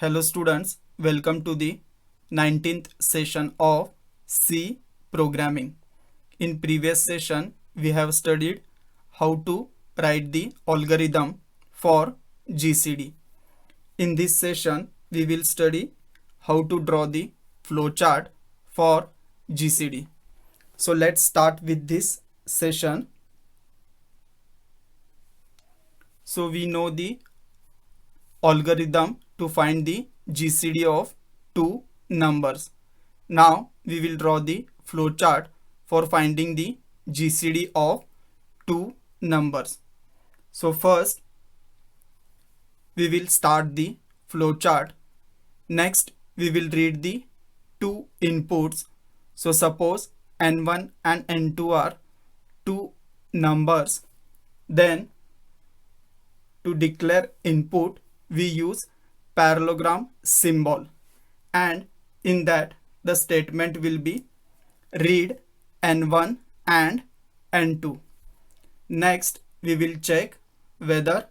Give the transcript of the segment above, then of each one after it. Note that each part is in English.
Hello students, welcome to the 19th session of C programming. In previous session, we have studied how to write the algorithm for GCD. In this session, we will study how to draw the flowchart for GCD. So let's start with this session. So we know the algorithm to find the GCD of two numbers. Now we will draw the flowchart for finding the GCD of two numbers. So first we will start the flowchart. Next we will read the two inputs. So suppose n1 and n2 are two numbers. Then to declare input we use parallelogram symbol, and in that the statement will be read n1 and n2. Next we will check whether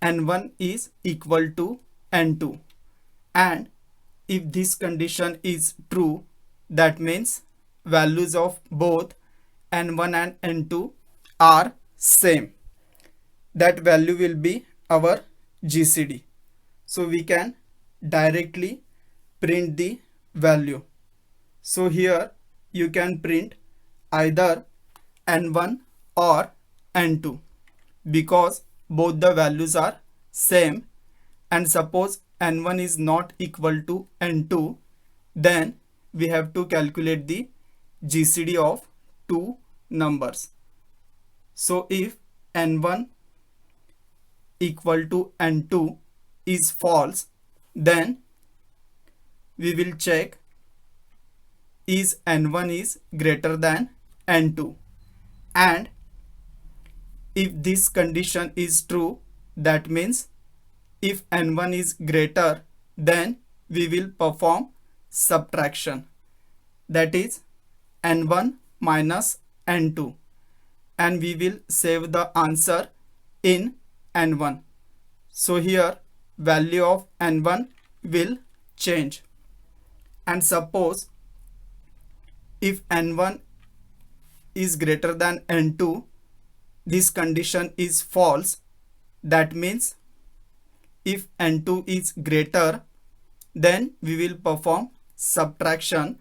n1 is equal to n2, and if this condition is true, that means values of both n1 and n2 are same. That value will be our GCD. So we can directly print the value. So here you can print either n1 or n2 because both the values are same, and suppose n1 is not equal to n2, then we have to calculate the GCD of two numbers. So if n1 equal to n2 is false, then we will check is n1 is greater than n2, and if this condition is true, that means if n1 is greater, then we will perform subtraction, that is n1 minus n2, and we will save the answer in n1. So here value of n1 will change, and suppose if n1 is greater than n2, this condition is false. That means if n2 is greater, then we will perform subtraction,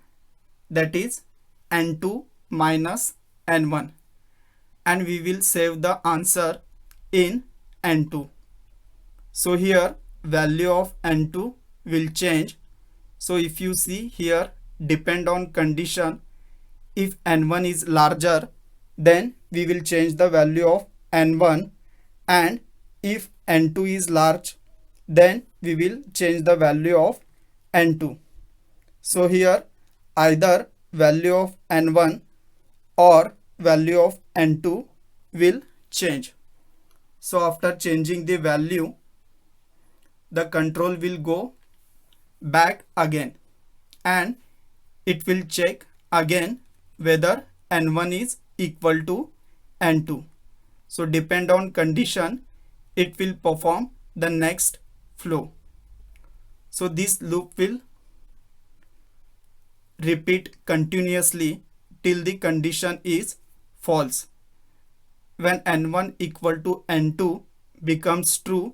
that is n2 minus n1, and we will save the answer in n2. So here value of n2 will change. So if you see here, depend on condition, if n1 is larger, then we will change the value of n1, and if n2 is large, then we will change the value of n2. So here either value of n1 or value of n2 will change. So after changing the value, the control will go back again, and it will check again whether n1 is equal to n2. So depend on condition, it will perform the next flow. So this loop will repeat continuously till the condition is false. When n1 equal to n2 becomes true,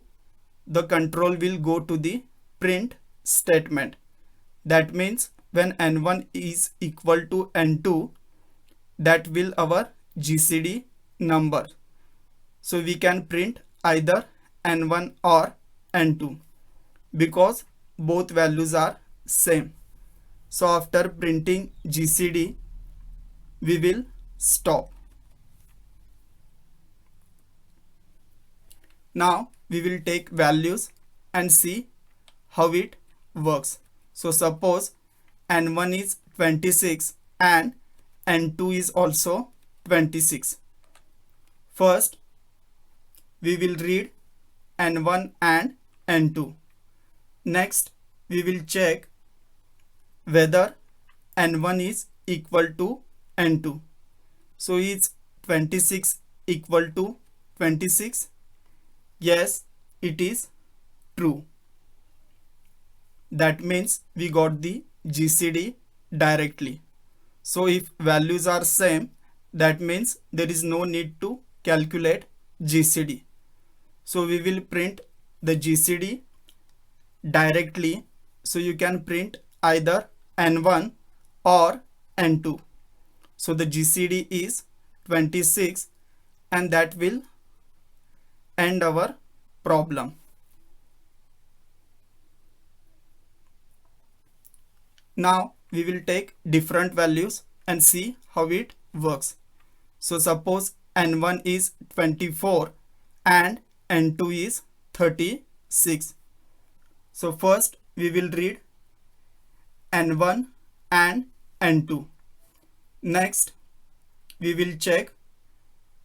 the control will go to the print statement. That means when n1 is equal to n2, that will our GCD number. So we can print either n1 or n2 because both values are same. So after printing GCD, we will stop. Now we will take values and see how it works. So suppose n1 is 26 and n2 is also 26. First we will read n1 and n2. Next we will check whether n1 is equal to n2. So is 26 equal to 26? Yes, it is true. that means we got the GCD directly. So if values are same, that means there is no need to calculate GCD. So we will print the GCD directly. So you can print either N1 or N2. So the GCD is 26 and that will end our problem. Now we will take different values and see how it works. So suppose N1 is 24 and N2 is 36. So first we will read N1 and N2. Next we will check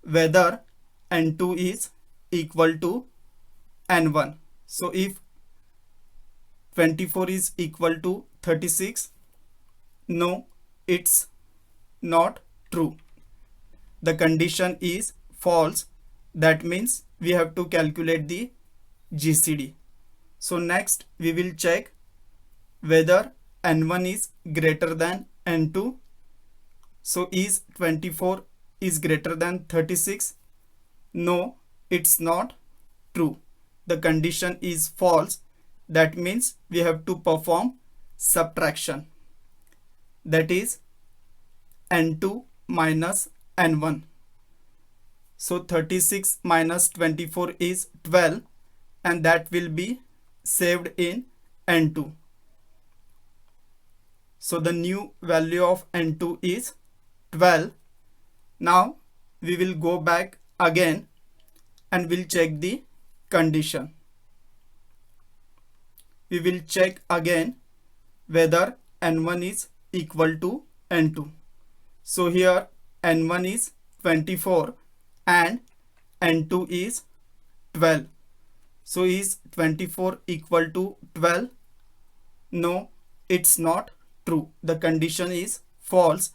whether N2 is equal to N1. So if 24 is equal to 36, no, it's not true. The condition is false. That means we have to calculate the GCD. So next we will check whether N1 is greater than N2. So is 24 is greater than 36? No, it's not true. The condition is false. That means we have to perform subtraction. That is N2 minus N1. So 36 minus 24 is 12 and that will be saved in N2. So the new value of N2 is 12. Now we will go back again and we'll check the condition. We will check again whether N1 is equal to N2. So here N1 is 24 and N2 is 12. So is 24 equal to 12? No, it's not true. The condition is false.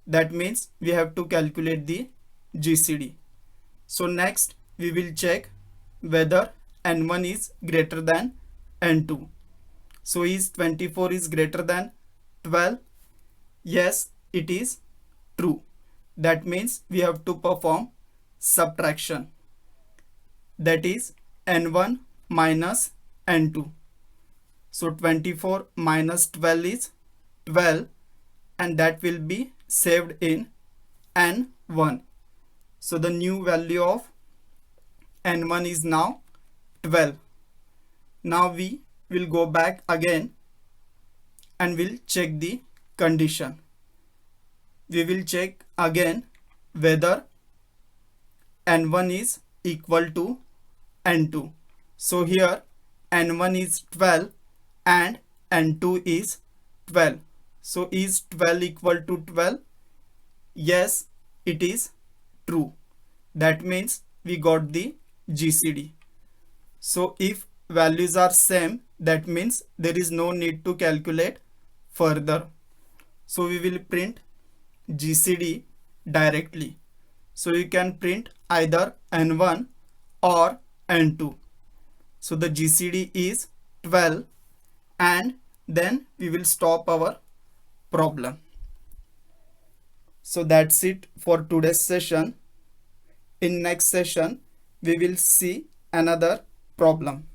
That means we have to calculate the GCD. So next we will check whether N1 is greater than N2. So is 24 is greater than 12? Yes, it is true. That means we have to perform subtraction. That is N1 minus N2. So 24 minus 12 is 12 and that will be saved in N1. So the new value of N1 is now 12. Now we will go back again and we'll check the condition. We will check again whether N1 is equal to N2. So here N1 is 12 and N2 is 12. So is 12 equal to 12? Yes, it is true. That means we got the GCD. So if values are same, that means there is no need to calculate further. So we will print GCD directly. So you can print either N1 or N2. So the GCD is 12 and then we will stop our problem. So that's it for today's session. In next session we will see another problem.